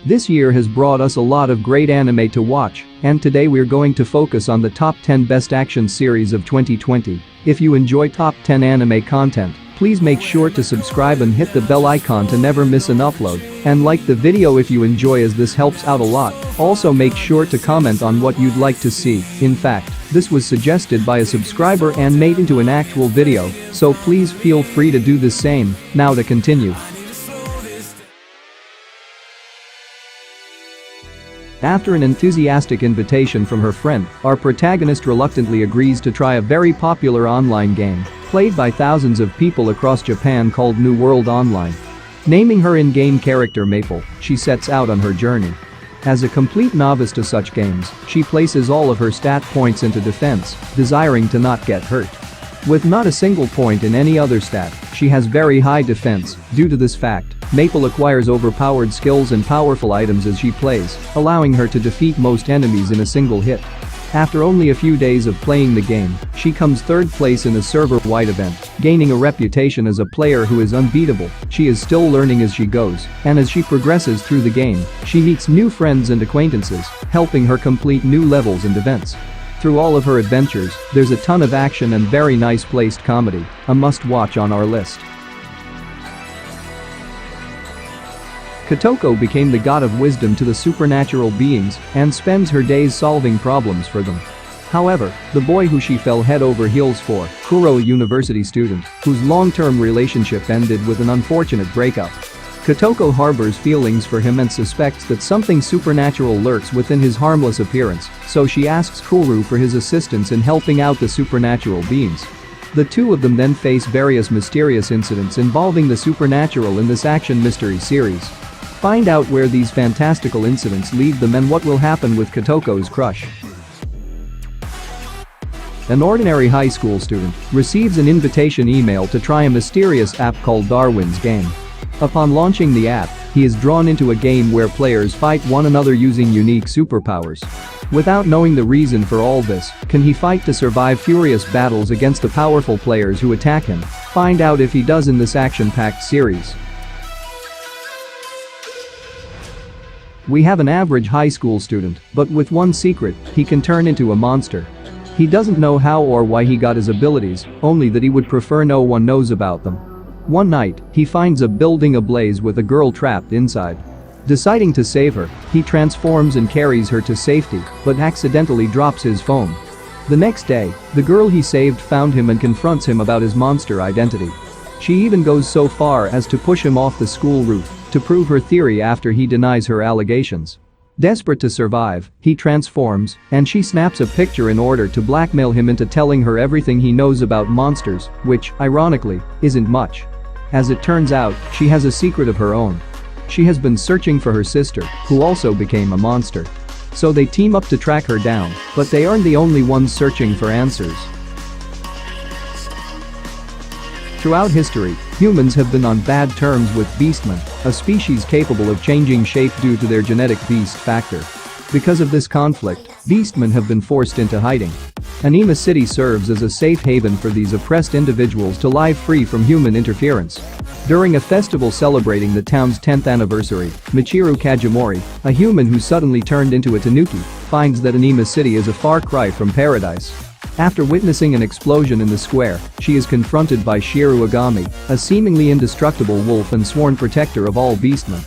This year has brought us a lot of great anime to watch, and today we're going to focus on the top 10 best action series of 2020. If you enjoy top 10 anime content, please make sure to subscribe and hit the bell icon to never miss an upload, and like the video if you enjoy as this helps out a lot. Also make sure to comment on what you'd like to see. In fact, this was suggested by a subscriber and made into an actual video, so please feel free to do the same. Now to continue. After an enthusiastic invitation from her friend, our protagonist reluctantly agrees to try a very popular online game, played by thousands of people across Japan called New World Online. Naming her in-game character Maple, she sets out on her journey. As a complete novice to such games, she places all of her stat points into defense, desiring to not get hurt. With not a single point in any other stat, she has very high defense. Due to this fact, Maple acquires overpowered skills and powerful items as she plays, allowing her to defeat most enemies in a single hit. After only a few days of playing the game, she comes third place in a server-wide event, gaining a reputation as a player who is unbeatable. She is still learning as she goes, and as she progresses through the game, she meets new friends and acquaintances, helping her complete new levels and events. Through all of her adventures, there's a ton of action and very nice placed comedy, a must-watch on our list. Kotoko became the god of wisdom to the supernatural beings and spends her days solving problems for them. However, the boy who she fell head over heels for, Kuro, a university student, whose long-term relationship ended with an unfortunate breakup. Kotoko harbors feelings for him and suspects that something supernatural lurks within his harmless appearance, so she asks Kuro for his assistance in helping out the supernatural beings. The two of them then face various mysterious incidents involving the supernatural in this action mystery series. Find out where these fantastical incidents lead them and what will happen with Kotoko's crush. An ordinary high school student receives an invitation email to try a mysterious app called Darwin's game. Upon launching the app, he is drawn into a game where players fight one another using unique superpowers. Without knowing the reason for all this, can he fight to survive furious battles against the powerful players who attack him? Find out if he does in this action-packed series. We have an average high school student, but with one secret, he can turn into a monster. He doesn't know how or why he got his abilities, only that he would prefer no one knows about them. One night, he finds a building ablaze with a girl trapped inside. Deciding to save her, he transforms and carries her to safety, but accidentally drops his phone. The next day, the girl he saved found him and confronts him about his monster identity. She even goes so far as to push him off the school roof to prove her theory after he denies her allegations. Desperate to survive, he transforms, and she snaps a picture in order to blackmail him into telling her everything he knows about monsters, which, ironically, isn't much. As it turns out, she has a secret of her own. She has been searching for her sister, who also became a monster. So they team up to track her down, but they aren't the only ones searching for answers. Throughout history, humans have been on bad terms with beastmen, a species capable of changing shape due to their genetic beast factor. Because of this conflict, beastmen have been forced into hiding. Anima City serves as a safe haven for these oppressed individuals to live free from human interference. During a festival celebrating the town's 10th anniversary, Michiru Kajimori, a human who suddenly turned into a tanuki, finds that Anima City is a far cry from paradise. After witnessing an explosion in the square, she is confronted by Shiru Agami, a seemingly indestructible wolf and sworn protector of all beastmen.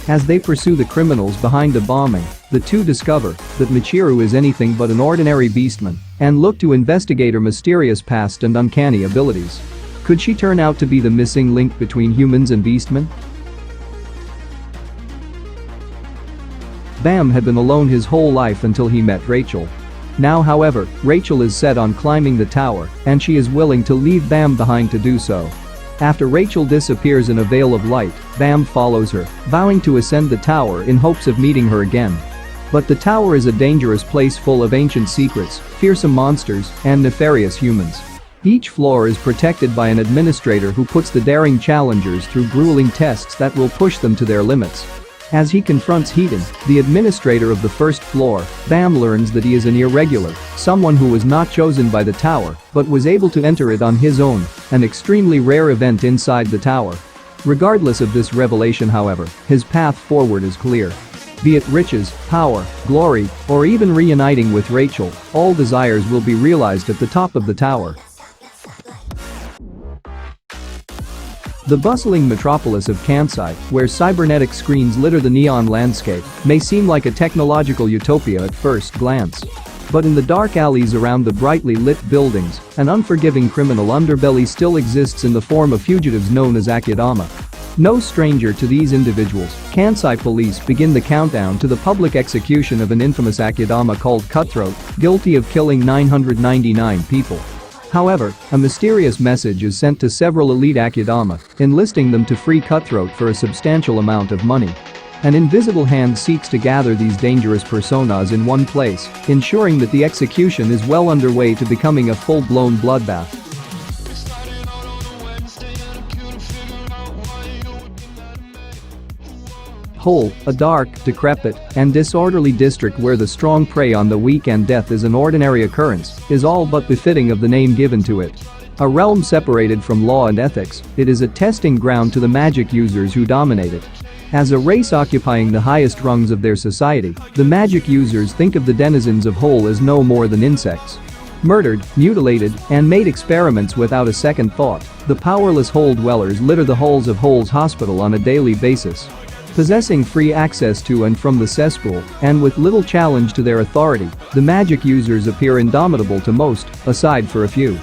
As they pursue the criminals behind the bombing, the two discover that Michiru is anything but an ordinary beastman and look to investigate her mysterious past and uncanny abilities. Could she turn out to be the missing link between humans and beastmen? Bam had been alone his whole life until he met Rachel. Now, however, Rachel is set on climbing the tower, and she is willing to leave Bam behind to do so. After Rachel disappears in a veil of light, Bam follows her, vowing to ascend the tower in hopes of meeting her again. But the tower is a dangerous place full of ancient secrets, fearsome monsters, and nefarious humans. Each floor is protected by an administrator who puts the daring challengers through grueling tests that will push them to their limits. As he confronts Heaton, the administrator of the first floor, Bam learns that he is an irregular, someone who was not chosen by the tower, but was able to enter it on his own, an extremely rare event inside the tower. Regardless of this revelation, however, his path forward is clear. Be it riches, power, glory, or even reuniting with Rachel, all desires will be realized at the top of the tower. The bustling metropolis of Kansai, where cybernetic screens litter the neon landscape, may seem like a technological utopia at first glance. But in the dark alleys around the brightly lit buildings, an unforgiving criminal underbelly still exists in the form of fugitives known as Akudama. No stranger to these individuals, Kansai police begin the countdown to the public execution of an infamous Akudama called Cutthroat, guilty of killing 999 people. However, a mysterious message is sent to several elite Akudama, enlisting them to free Cutthroat for a substantial amount of money. An invisible hand seeks to gather these dangerous personas in one place, ensuring that the execution is well underway to becoming a full-blown bloodbath. Whole, a dark, decrepit, and disorderly district where the strong prey on the weak and death is an ordinary occurrence, is all but befitting of the name given to it. A realm separated from law and ethics, it is a testing ground to the magic users who dominate it. As a race occupying the highest rungs of their society, the magic users think of the denizens of Whole as no more than insects. Murdered, mutilated, and made experiments without a second thought, the powerless Whole dwellers litter the halls of Whole's hospital on a daily basis. Possessing free access to and from the cesspool, and with little challenge to their authority, the magic users appear indomitable to most, aside for a few.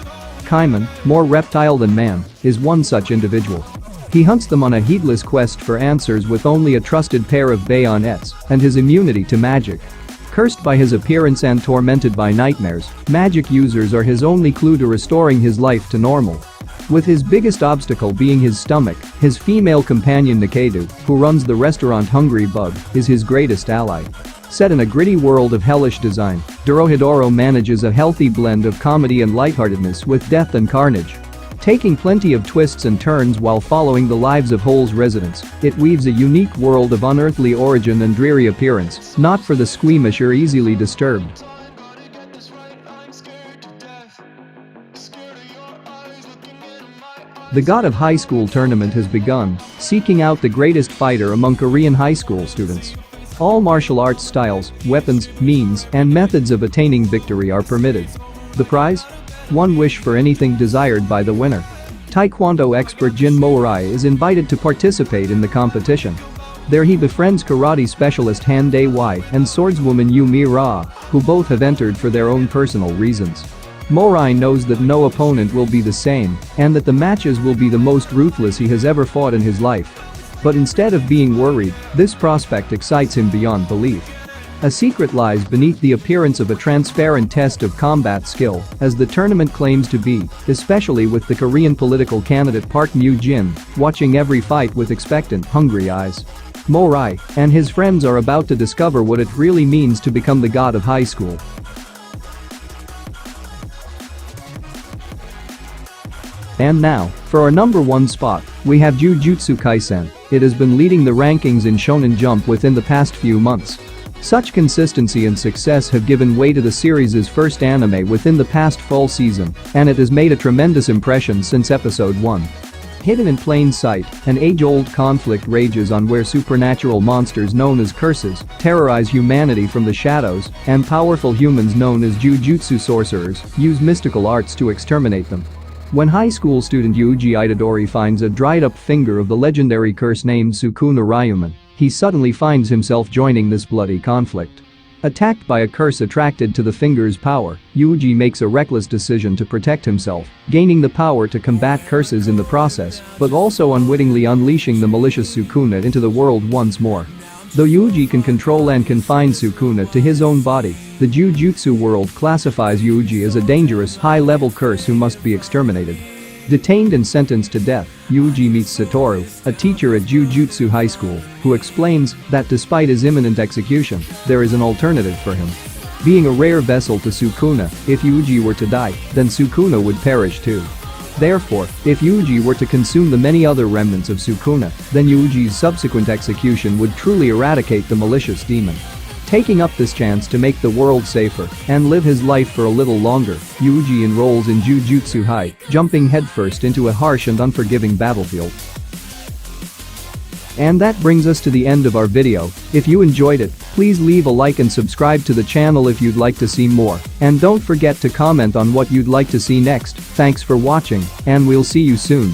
Kaiman, more reptile than man, is one such individual. He hunts them on a heedless quest for answers with only a trusted pair of bayonets and his immunity to magic. Cursed by his appearance and tormented by nightmares, magic users are his only clue to restoring his life to normal. With his biggest obstacle being his stomach, his female companion Nikedu, who runs the restaurant Hungry Bug, is his greatest ally. Set in a gritty world of hellish design, Dorohedoro manages a healthy blend of comedy and lightheartedness with death and carnage. Taking plenty of twists and turns while following the lives of Whole's residents, it weaves a unique world of unearthly origin and dreary appearance, not for the squeamish or easily disturbed. The God of High School tournament has begun, seeking out the greatest fighter among Korean high school students. All martial arts styles, weapons, means, and methods of attaining victory are permitted. The prize? One wish for anything desired by the winner. Taekwondo expert Jin Morai is invited to participate in the competition. There he befriends karate specialist Han Dae-wai and swordswoman Yu Mi-ra, who both have entered for their own personal reasons. Morai knows that no opponent will be the same and that the matches will be the most ruthless he has ever fought in his life. But instead of being worried, this prospect excites him beyond belief. A secret lies beneath the appearance of a transparent test of combat skill, as the tournament claims to be, especially with the Korean political candidate Park Mu-jin watching every fight with expectant, hungry eyes. Morai and his friends are about to discover what it really means to become the god of high school. And now, for our number 1 spot, we have Jujutsu Kaisen. It has been leading the rankings in Shonen Jump within the past few months. Such consistency and success have given way to the series' first anime within the past fall season, and it has made a tremendous impression since episode 1. Hidden in plain sight, an age-old conflict rages on where supernatural monsters known as curses terrorize humanity from the shadows, and powerful humans known as Jujutsu sorcerers use mystical arts to exterminate them. When high school student Yuji Itadori finds a dried-up finger of the legendary curse named Sukuna Ryuman, he suddenly finds himself joining this bloody conflict. Attacked by a curse attracted to the finger's power, Yuji makes a reckless decision to protect himself, gaining the power to combat curses in the process, but also unwittingly unleashing the malicious Sukuna into the world once more. Though Yuji can control and confine Sukuna to his own body, the Jujutsu world classifies Yuji as a dangerous, high-level curse who must be exterminated. Detained and sentenced to death, Yuji meets Satoru, a teacher at Jujutsu High School, who explains that despite his imminent execution, there is an alternative for him. Being a rare vessel to Sukuna, if Yuji were to die, then Sukuna would perish too. Therefore, if Yuji were to consume the many other remnants of Sukuna, then Yuji's subsequent execution would truly eradicate the malicious demon. Taking up this chance to make the world safer and live his life for a little longer, Yuji enrolls in Jujutsu High, jumping headfirst into a harsh and unforgiving battlefield. And that brings us to the end of our video. If you enjoyed it, please leave a like and subscribe to the channel if you'd like to see more. And don't forget to comment on what you'd like to see next. Thanks for watching, and we'll see you soon.